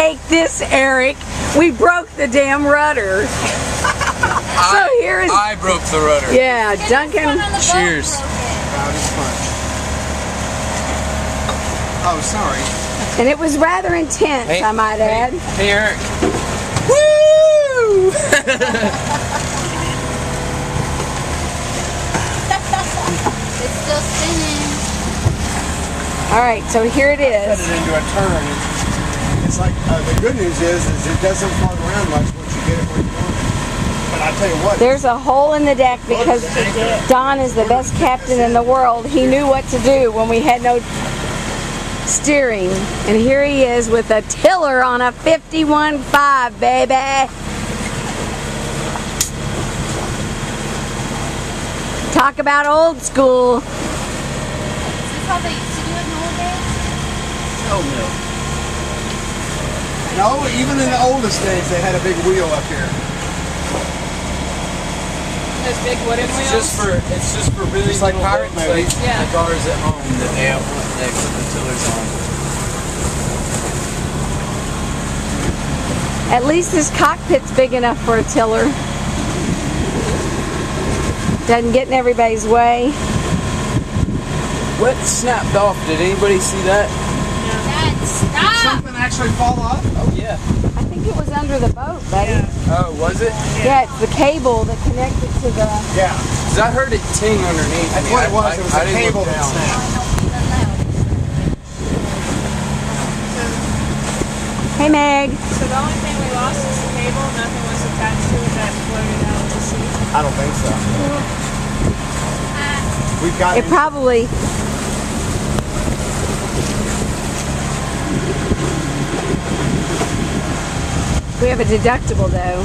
take this, Eric. We broke the damn rudder. So here's... I broke the rudder. Yeah, Duncan. Cheers. Oh, sorry. And it was rather intense, I might add. Hey, Eric. Woo! It's still spinning. Alright, so here it is. Set it into a turn. It's like, the good news is it doesn't float around much once you get it where you want it. But I tell you what. There's a hole in the deck because Don is the best captain in the world. He knew what to do when we had no steering. And here he is with a tiller on a 51.5, baby. Talk about old school. Is this how they used to do it in the old days? Oh no. No, even in the oldest days they had a big wheel up here. Those big wooden wheels? It's just for really Just like little pirate boats, movies. like the cars at home that they have they put the tillers on. At least his cockpit's big enough for a tiller. Doesn't get in everybody's way. What snapped off? Did anybody see that? Dad, stop! Something actually fall off? Oh yeah. I think it was under the boat, buddy. Oh, was it? Yeah, it's the cable that connected to the... Yeah. Cause I heard it ting underneath. That's me. what it was. It was I a didn't cable look that down. snapped. Hey, Meg. So the only thing we lost is the cable. Nothing was attached to it that floated out to sea. I don't think so. We've got It probably... We have a deductible, though.